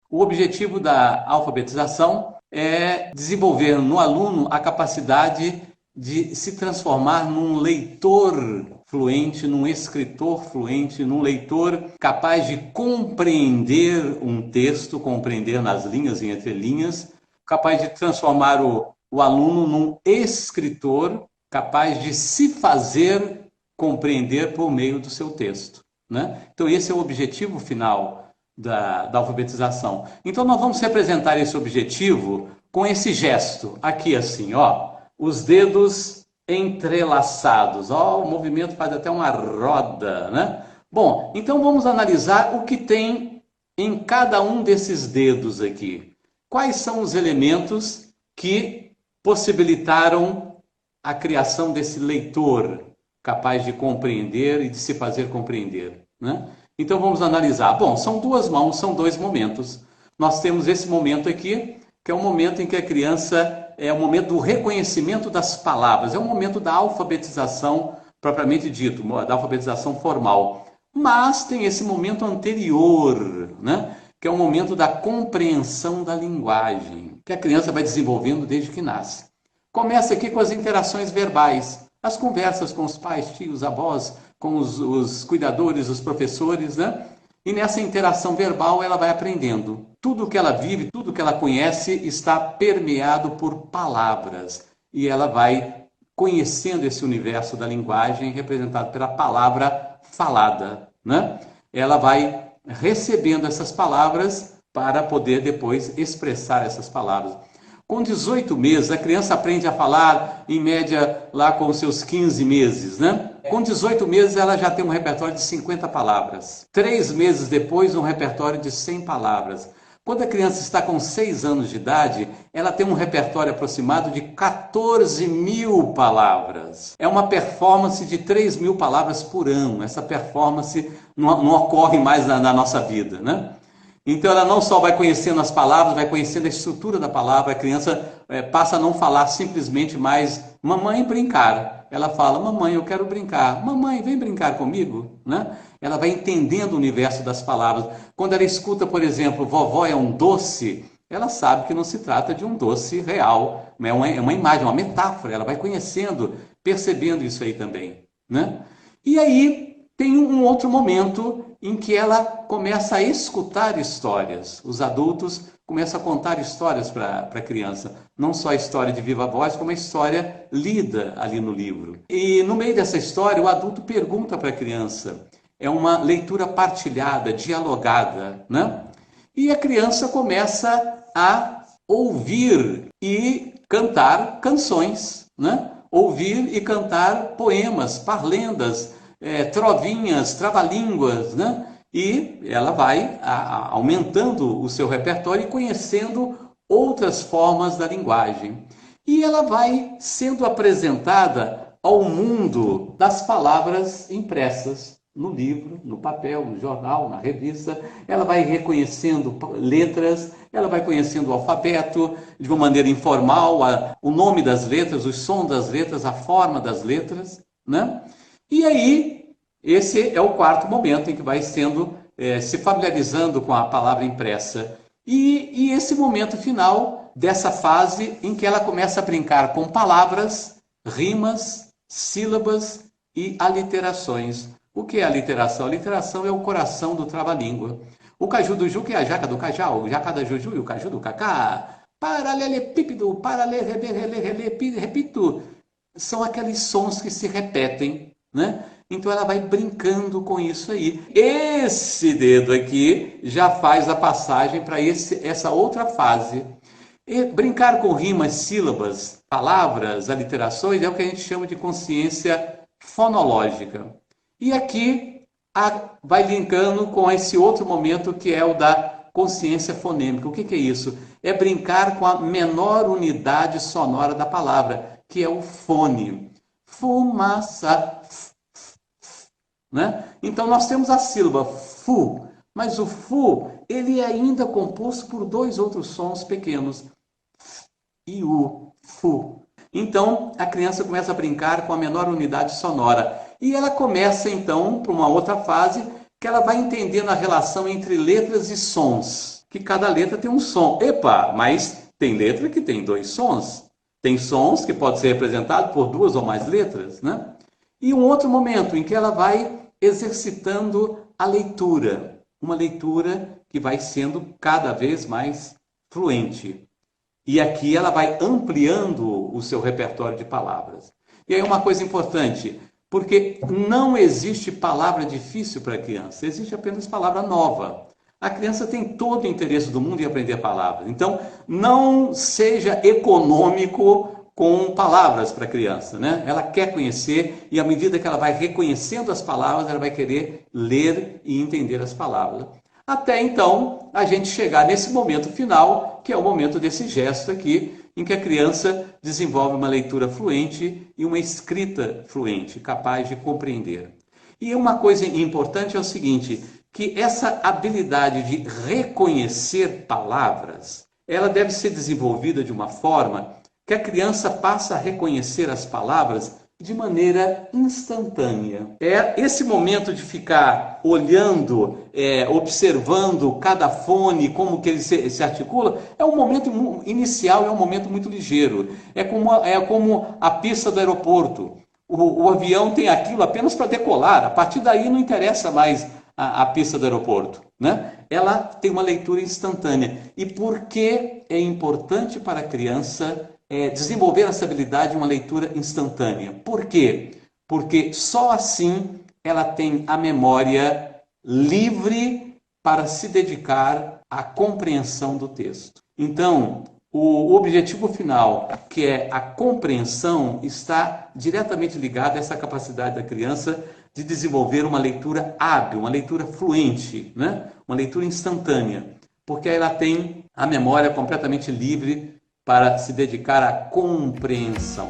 O objetivo da alfabetização é desenvolver no aluno a capacidade de se transformar num leitor fluente, num escritor fluente, num leitor capaz de compreender um texto, compreender nas linhas e entrelinhas, capaz de transformar o aluno num escritor capaz de se fazer compreender por meio do seu texto, né? Então esse é o objetivo final da alfabetização. Então nós vamos representar esse objetivo com esse gesto, aqui assim, ó, os dedos entrelaçados, ó, o movimento faz até uma roda, né? Bom, então vamos analisar o que tem em cada um desses dedos aqui. Quais são os elementos que possibilitaram a criação desse leitor capaz de compreender e de se fazer compreender, né? Então vamos analisar. Bom, são duas mãos, são dois momentos. Nós temos esse momento aqui, que é o momento em que a criança é o momento do reconhecimento das palavras, é o momento da alfabetização propriamente dito, da alfabetização formal. Mas tem esse momento anterior, né? Que é o momento da compreensão da linguagem, que a criança vai desenvolvendo desde que nasce. Começa aqui com as interações verbais, as conversas com os pais, tios, avós, com os cuidadores, os professores, né? E nessa interação verbal ela vai aprendendo. Tudo que ela vive, tudo que ela conhece está permeado por palavras. E ela vai conhecendo esse universo da linguagem representado pela palavra falada, né? Ela vai recebendo essas palavras para poder depois expressar essas palavras. Com 18 meses, a criança aprende a falar, em média, lá com os seus 15 meses, né? Com 18 meses, ela já tem um repertório de 50 palavras. 3 meses depois, um repertório de 100 palavras. Quando a criança está com 6 anos de idade, ela tem um repertório aproximado de 14 mil palavras. É uma performance de 3 mil palavras por ano. Essa performance não ocorre mais na nossa vida, né? Então ela não só vai conhecendo as palavras, vai conhecendo a estrutura da palavra, a criança passa a não falar simplesmente mais mamãe brincar. Ela fala, mamãe, eu quero brincar. Mamãe, vem brincar comigo, né? Ela vai entendendo o universo das palavras. Quando ela escuta, por exemplo, vovó é um doce, ela sabe que não se trata de um doce real, é uma imagem, uma metáfora. Ela vai conhecendo, percebendo isso aí também, né? E aí tem um outro momento em que ela começa a escutar histórias. Os adultos começam a contar histórias para a criança. Não só a história de viva voz, como a história lida ali no livro. E no meio dessa história, o adulto pergunta para a criança. É uma leitura partilhada, dialogada, né? E a criança começa a ouvir e cantar canções, né? Ouvir e cantar poemas, parlendas, trovinhas, trava-línguas, né? E ela vai aumentando o seu repertório e conhecendo outras formas da linguagem. E ela vai sendo apresentada ao mundo das palavras impressas no livro, no papel, no jornal, na revista. Ela vai reconhecendo letras, ela vai conhecendo o alfabeto de uma maneira informal, o nome das letras, os sons das letras, a forma das letras, né? E aí, esse é o quarto momento em que vai sendo, se familiarizando com a palavra impressa. E esse momento final dessa fase em que ela começa a brincar com palavras, rimas, sílabas e aliterações. O que é aliteração? A aliteração é o coração do trava-língua. O caju do Juca e a jaca do cajau, o jaca da Juju e o caju do cacá. Paralelepípedo, repito. São aqueles sons que se repetem, né? Então ela vai brincando com isso aí. Esse dedo aqui já faz a passagem para essa outra fase. E brincar com rimas, sílabas, palavras, aliterações é o que a gente chama de consciência fonológica. E aqui vai linkando com esse outro momento que é o da consciência fonêmica. O que é isso? É brincar com a menor unidade sonora da palavra, que é o fone. Fumaça, né? Então nós temos a sílaba fu, mas o fu ele é ainda composto por dois outros sons pequenos, e o fu. Então a criança começa a brincar com a menor unidade sonora e ela começa então para uma outra fase que ela vai entendendo a relação entre letras e sons. que cada letra tem um som. Epa, mas tem letra que tem 2 sons. Tem sons que podem ser representados por 2 ou mais letras, né? E um outro momento em que ela vai exercitando a leitura. Uma leitura que vai sendo cada vez mais fluente. E aqui ela vai ampliando o seu repertório de palavras. E aí uma coisa importante, porque não existe palavra difícil para a criança, existe apenas palavra nova. A criança tem todo o interesse do mundo em aprender palavras. Então, não seja econômico com palavras para a criança, né? Ela quer conhecer e à medida que ela vai reconhecendo as palavras, ela vai querer ler e entender as palavras. Até então, a gente chegar nesse momento final, que é o momento desse gesto aqui, em que a criança desenvolve uma leitura fluente e uma escrita fluente, capaz de compreender. E uma coisa importante é o seguinte, que essa habilidade de reconhecer palavras, ela deve ser desenvolvida de uma forma que a criança passa a reconhecer as palavras de maneira instantânea. É esse momento de ficar olhando, observando cada fone, como que ele se articula, é um momento inicial, é um momento muito ligeiro. É como a pista do aeroporto. O avião tem aquilo apenas para decolar, a partir daí não interessa mais a pista do aeroporto, né? Ela tem uma leitura instantânea. E por que é importante para a criança desenvolver essa habilidade de uma leitura instantânea? Por quê? Porque só assim ela tem a memória livre para se dedicar à compreensão do texto. Então, o objetivo final, que é a compreensão, está diretamente ligado a essa capacidade da criança de desenvolver uma leitura hábil, uma leitura fluente, né? Uma leitura instantânea, porque ela tem a memória completamente livre para se dedicar à compreensão.